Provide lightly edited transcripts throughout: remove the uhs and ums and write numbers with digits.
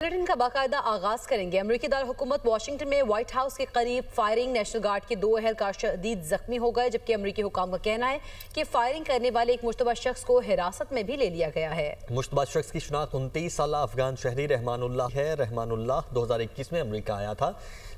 Bulletin का बाकायदा आगाज करेंगे। अमरीकी दारकूमत वाशिंगटन में व्हाइट हाउस के करीब फायरिंग, नेशनल गार्ड के 2 अहलकार शदीद जख्मी हो गए, जबकि अमरीकी हुकाम का कहना है कि फायरिंग करने वाले एक मुश्तबा शख्स को हिरासत में भी ले लिया गया है। मुश्तबा शख्स की शिनाख्त 29 साला अफगान शहरी रहमानुल्लाह है। रहमानुल्लाह 2021 में अमरीका आया था।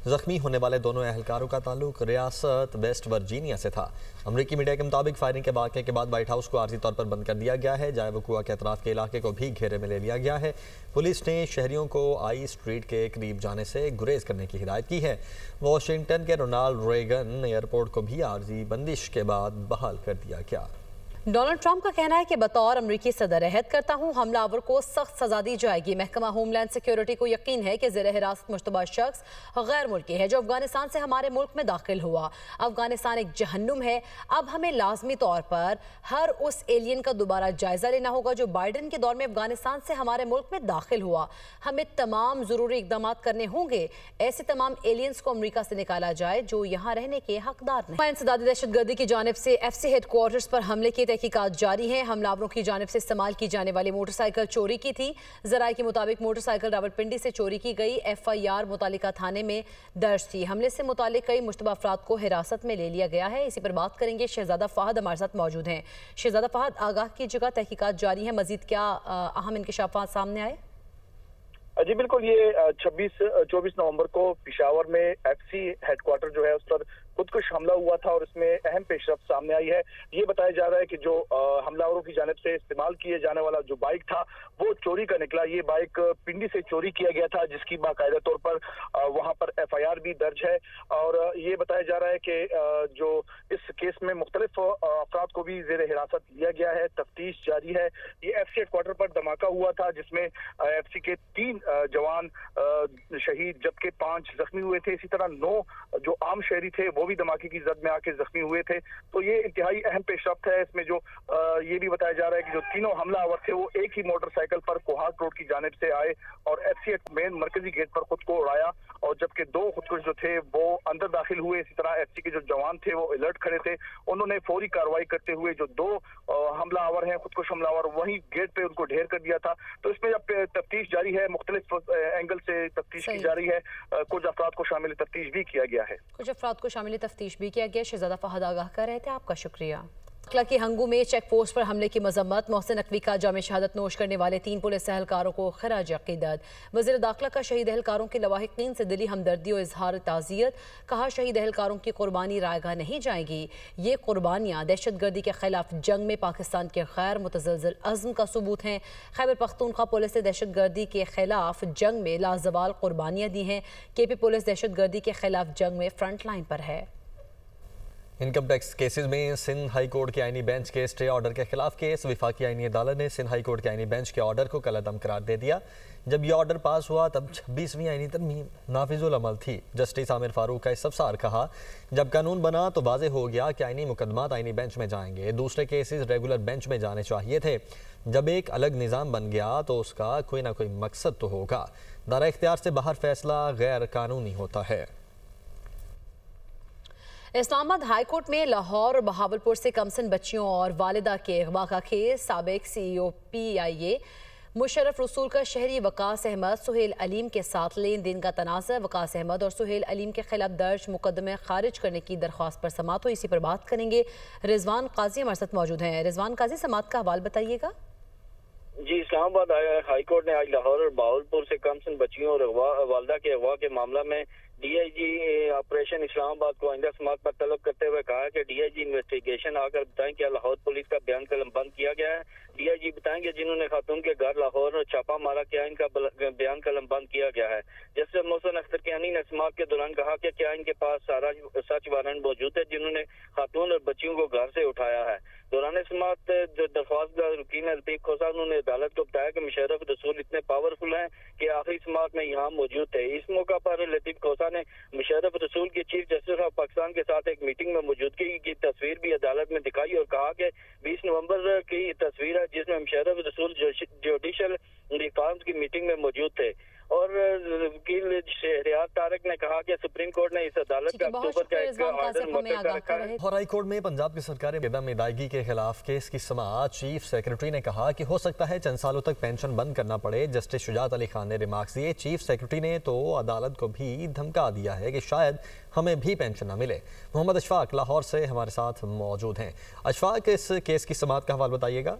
जख्मी होने वाले दोनों अहलकारों का ताल्लुक रियासत वेस्ट वर्जीनिया से था। अमरीकी मीडिया के मुताबिक फायरिंग के वाक़े के बाद व्हाइट हाउस को आर्जी तौर पर बंद कर दिया गया है। जाए वकुआ के अतराफ के इलाके को भी घेरे में ले लिया गया है। पुलिस ने शहरियों को आई स्ट्रीट के करीब जाने से गुरेज करने की हिदायत की है। वाशिंगटन के रोनाल्ड रेगन एयरपोर्ट को भी आर्जी बंदिश के बाद बहाल कर दिया गया। डोनाल्ड ट्रंप का कहना है कि बतौर अमरीकी सदर अहद करता हूँ, हमलावर को सख्त सजा दी जाएगी। महकमा होमलैंड सिक्योरिटी को यकीन है कि ज़ेर हिरासत मुश्तबा शख्स गैर मुल्की है जो अफगानिस्तान से हमारे मुल्क में दाखिल हुआ। अफगानिस्तान एक जहन्नुम है। अब हमें लाजमी तौर पर हर उस एलियन का दोबारा जायजा लेना होगा जो बाइडन के दौर में अफगानिस्तान से हमारे मुल्क में दाखिल हुआ। हमें तमाम ज़रूरी इक़दाम करने होंगे। ऐसे तमाम एलियंस को अमरीका से निकाला जाए जो यहाँ रहने के हकदार नहीं। इंसदादी दहशतगर्दी की जानिब से FC हेडक्वार्टर्स पर हमले की तहकीकात जारी है। हमलावरों की जानिब से इस्तेमाल की जाने वाली मोटरसाइकिल चोरी की थी। ज़राए के मुताबिक मोटरसाइकिल रावलपिंडी से चोरी की गई। FIR मुतालिका थाने में दर्ज थी। हमले से मुतालिक कई मुश्तबा अफराद को हिरासत में ले लिया गया है। इसी पर बात करेंगे। शहजादा फहद हमारे साथ मौजूद हैं। शहजादा फहद, आगाह की जगह तहकीकात जारी है, मजीद क्या अहम इंकशाफात सामने आए? जी बिल्कुल, ये 24 नवंबर को पिशावर में FC हेडक्वार्टर जो है उस पर खुदकुश हमला हुआ था और इसमें अहम पेशरफ्त सामने आई है। ये बताया जा रहा है कि जो हमलावरों की जानिब से इस्तेमाल किए जाने वाला जो बाइक था वो चोरी का निकला। ये बाइक पिंडी से चोरी किया गया था जिसकी बाकायदा तौर पर वहां पर FIR भी दर्ज है। और ये बताया जा रहा है कि जो इस केस में मुख्तलिफ अफराद को भी जेर हिरासत लिया गया है। तफ्तीश जारी है। ये FC हेडक्वार्टर पर धमाका हुआ था जिसमें FC के 3 जवान शहीद जबकि 5 जख्मी हुए थे। इसी तरह 9 जो आम शहरी थे वो भी धमाके की जद में आके जख्मी हुए थे। तो ये इंतहाई अहम पेशरफ्त है। इसमें जो ये भी बताया जा रहा है कि जो तीनों हमलावर थे वो एक ही मोटरसाइकिल पर कोहाट रोड की जानिब से आए और FC मेन मरकजी गेट पर खुद को उड़ाया, और जबकि 2 खुदकुश जो थे वो अंदर दाखिल हुए। इसी तरह FC के जो जवान थे वो अलर्ट खड़े थे। उन्होंने फौरी कार्रवाई करते हुए जो 2 हमलावर हैं, खुदकुश हमलावर, वहीं गेट पे उनको ढेर कर दिया था। तो इसमें जब तफ्तीश जारी है, मुख्तलिफ एंगल से तफ्तीश की जा रही है। कुछ अफराद को शामिल तफ्तीश भी किया गया है। कुछ अफराद को शामिल तफ्तीश भी किया गया। शहजादा फहद आगाह कर रहे थे, आपका शुक्रिया। अखला के हंगू में चेक पोस्ट पर हमले की मजम्मत। मोहसिन नकवी का जाम शहादत नोश करने वाले 3 पुलिस एहलकारों को खराज अकीदत। वज़ीर दाखिला का शहीद एहलकारों के लवाहिकीन से दिली हमदर्दी और इजहार ताज़ियत। कहा, शहीद एहलकारों की कुर्बानी रायगा नहीं जाएगी। ये कुर्बानियाँ दहशतगर्दी के खिलाफ जंग में पाकिस्तान के गैर मुतज़लज़ल अज़्म का सबूत हैं। खैबर पख्तूनख्वा पुलिस ने दहशतगर्दी के खिलाफ जंग में लाजवाल कुर्बानियाँ दी हैं। KP पुलिस दहशतगर्दी के खिलाफ जंग में फ्रंट लाइन पर है। इनकम टैक्स केसेस में सिंध हाई कोर्ट के आईनी बेंच के स्टे ऑर्डर के खिलाफ केस। वफाकी आईनी अदालत ने सिंध हाई कोर्ट के आईनी बेंच के ऑर्डर को कलअदम करार दे दिया। जब यह ऑर्डर पास हुआ तब 26वीं आईनी तरमीम नाफिजुल अमल थी। जस्टिस आमिर फारूक का इस्तफसार कहा, जब कानून बना तो वाज़ेह हो गया कि आईनी मुकदमात आईनी बेंच में जाएंगे, दूसरे केसेस रेगुलर बेंच में जाने चाहिए थे। जब एक अलग निज़ाम बन गया तो उसका कोई ना कोई मकसद तो होगा। दायरा इख्तियार से बाहर फैसला गैर कानूनी होता है। इस्लामाबाद हाई कोर्ट में लाहौर और बहावलपुर से कमसिन बच्चियों और वालिदा के अगवा का केस। साबिक CEO PIA मुशर्रफ रसूल का शहरी वकास अहमद सुहेल अलीम के साथ लेन देन का तनाज़ा। वकास अहमद और सुहेल अलीम के खिलाफ दर्ज मुकदमे खारिज करने की दरख्वास्त पर समाअत हुई। इसी पर बात करेंगे। रिजवान काजी हमारे साथ मौजूद हैं। रिजवान काजी, समाअत का हवाल बताइएगा। जी, इस्लामाबाद हाई कोर्ट ने आज लाहौर और बहावलपुर से कमसिन बच्चियों और वालदा के अगवा के मामला में DIG ऑपरेशन इस्लामाबाद को आइंदा समाअत पर तलब करते हुए कहा कि DIG इन्वेस्टिगेशन आकर बताएं कि लाहौर पुलिस का बयान कलम बंद किया गया है। DIG बताएंगे जिन्होंने खातून के घर लाहौर और छापा मारा क्या इनका बयान कलम बंद किया गया है। जस्टिस मोहसिन अख्तर कियानी ने समाअत के दौरान कहा कि क्या इनके पास सारा सच वारंट मौजूद है जिन्होंने खातून और बच्चियों को घर से उठाया है। दौरान समाअत दरख्वास्त रुकीन लतीफ खोसा उन्होंने अदालत को बताया कि मुशर्रफ रसूल इतने पावरफुल हैं कि आखिरी समाअत में यहाँ मौजूद थे। इस मौका पर लतीफ खोसा ने मुशर्रफ रसूल की चीफ जस्टिस ऑफ पाकिस्तान के साथ एक मीटिंग में मौजूदगी की तस्वीर भी अदालत में दिखाई और कहा कि 20 नवंबर की तस्वीर है जिसमें मुशर्रफ रसूल जुडिशल रिफॉर्म्स की मीटिंग में मौजूद थे। اور وکیل شہریار طارق نے کہا کہ سپریم کورٹ نے اس عدالت کا اکتوبر کا ایک آرڈر مقرر رکھا ہے۔ اور ہائی کورٹ میں پنجاب کی سرکاری عدم ادائیگی کے خلاف کیس کی سماعت چیف سیکرٹری نے کہا کہ ہو سکتا ہے چند سالوں تک پینشن بند کرنا پڑے۔ جسٹس شجاعت علی خان نے ریمارکس دیے۔ چیف سیکرٹری نے تو عدالت کو بھی دھمکا دیا ہے کہ شاید ہمیں بھی پینشن نہ ملے۔ محمد اشفاق لاہور سے ہمارے ساتھ موجود ہیں۔ اشفاق، اس کیس کی سماعت کا حوالہ بتائیے گا۔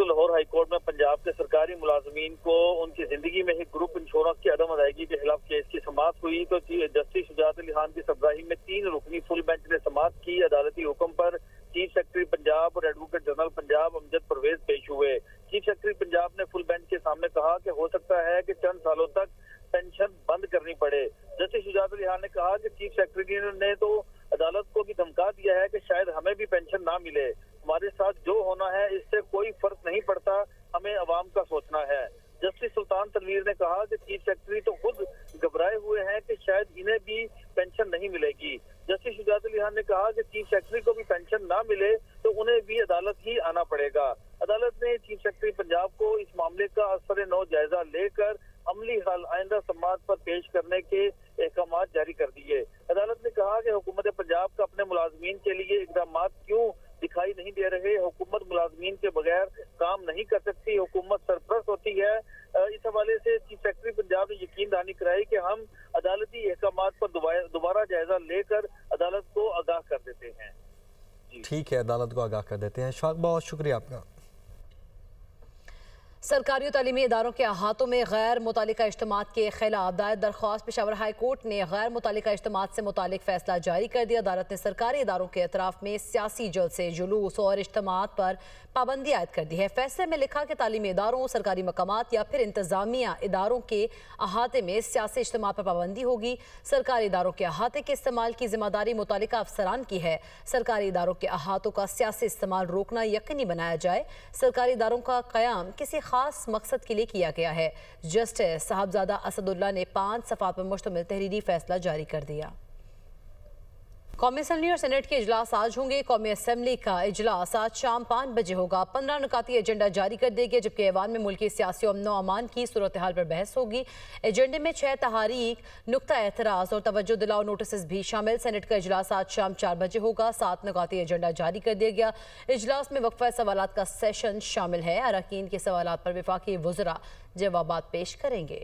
لاہور ہائی کورٹ میں پنجاب کے سرکاری ملازمین کو ان کی زندگی میں ہی گروپ انشورنس کی عدم ادائیگی کے خلاف کیس کی سماعت ہوئی تو جسٹس شجاعت علی خان کی سربراہی میں 3 رکنی فل بینچ نے سماعت کی۔ عدالتی حکم پر چیف سیکرٹری پنجاب اور ایڈوکیٹ جنرل پنجاب امجد پرویز پیش ہوئے۔ چیف سیکرٹری پنجاب نے فل بینچ کے سامنے کہا کہ ہو سکتا ہے کہ چند سالوں تک پینشن بند کرنی پڑے۔ جسٹس شجاعت علی خان نے کہا کہ چیف سیکرٹری نے تو عدالت کو بھی دھمکا دیا ہے کہ شاید ہمیں بھی پینشن نہ ملے۔ ہمارے ساتھ جو ہونا ہے اس سے کوئی فرق نہیں پڑتا، ہمیں عوام کا سوچنا ہے۔ جسٹس سلطان تنویر نے کہا کہ چیف سیکرٹری تو خود گھبرائے ہوئے ہیں کہ شاید انہیں بھی پینشن نہیں ملے گی۔ جسٹس شجاعت علی خان نے کہا کہ چیف سیکرٹری کو بھی پینشن نہ ملے تو انہیں بھی عدالت ہی آنا پڑے گا۔ عدالت نے چیف سیکرٹری پنجاب کو اس معاملے کا اثر نو جائزہ لے کر عملی حل آئندہ سماعت پر پیش کرنے کے احکامات جاری کر دیے۔ عدالت نے کہا کہ حکومت پنجاب کا اپنے ملازمین کے لیے اقدامات کیوں دکھائی نہیں دے رہے۔ حکومت ملازمین کے بغیر کام نہیں کر سکتی، حکومت سرپرست ہوتی ہے۔ اس حوالے سے چیف سیکرٹری پنجاب نے یقین دہانی کرائی کہ ہم عدالتی احکامات پر دوبارہ جائزہ لے کر عدالت کو آگاہ کر دیتے ہیں۔ ٹھیک ہے، عدالت کو آگاہ کر دیتے ہیں۔ شاق، بہت شکریہ آپ کا۔ سرکاری و تعلیمی اداروں کے احاطوں میں غیر متعلقہ اجتماعات کے خلاف دائر درخواست پشاور ہائی کورٹ نے غیر متعلقہ اجتماعات سے متعلق فیصلہ جاری کر دیا۔ عدالت نے سرکاری اداروں کے اطراف میں سیاسی جلسے، جلوس اور اجتماعات پر پابندی عائد کر دی ہے۔ فیصلے میں لکھا کہ تعلیمی اداروں، سرکاری مقامات یا پھر انتظامیہ اداروں کے احاطے میں سیاسی اجتماع پر پابندی ہوگی۔ سرکاری اداروں کے احاطے کے استعمال کی ذمہ داری متعلقہ افسران کی ہے۔ سرکاری اداروں کے احاطوں کا سیاسی استعمال روکنا یقینی بنایا جائے۔ سرکاری اداروں کا قیام کسی خاص مقصد کے لیے کیا گیا ہے۔ جسٹس صاحبزادہ اسد اللہ نے 5 صفحات پر مشتمل تحریری فیصلہ جاری کر دیا۔ قومی اسمبلی اور سینٹ کے اجلاس آج ہوں گے۔ قومی اسمبلی کا اجلاس آج شام 5 بجے ہوگا۔ 15 نکاتی ایجنڈا جاری کر دے گا، جبکہ ایوان میں ملکی سیاسی امن و امان کی صورتحال پر بحث ہوگی۔ ایجنڈے میں 6 تحاریک، نقطہ اعتراض اور توجہ دلاؤ نوٹسز بھی شامل۔ سینٹ کا اجلاس آج شام 4 بجے ہوگا۔ 7 نکاتی ایجنڈا جاری کر دیا گیا۔ اجلاس میں وقفہ سوالات کا سیشن شامل ہے۔ اراکین کے سوالات پر وفاقی وزراء جوابات پیش کریں گے۔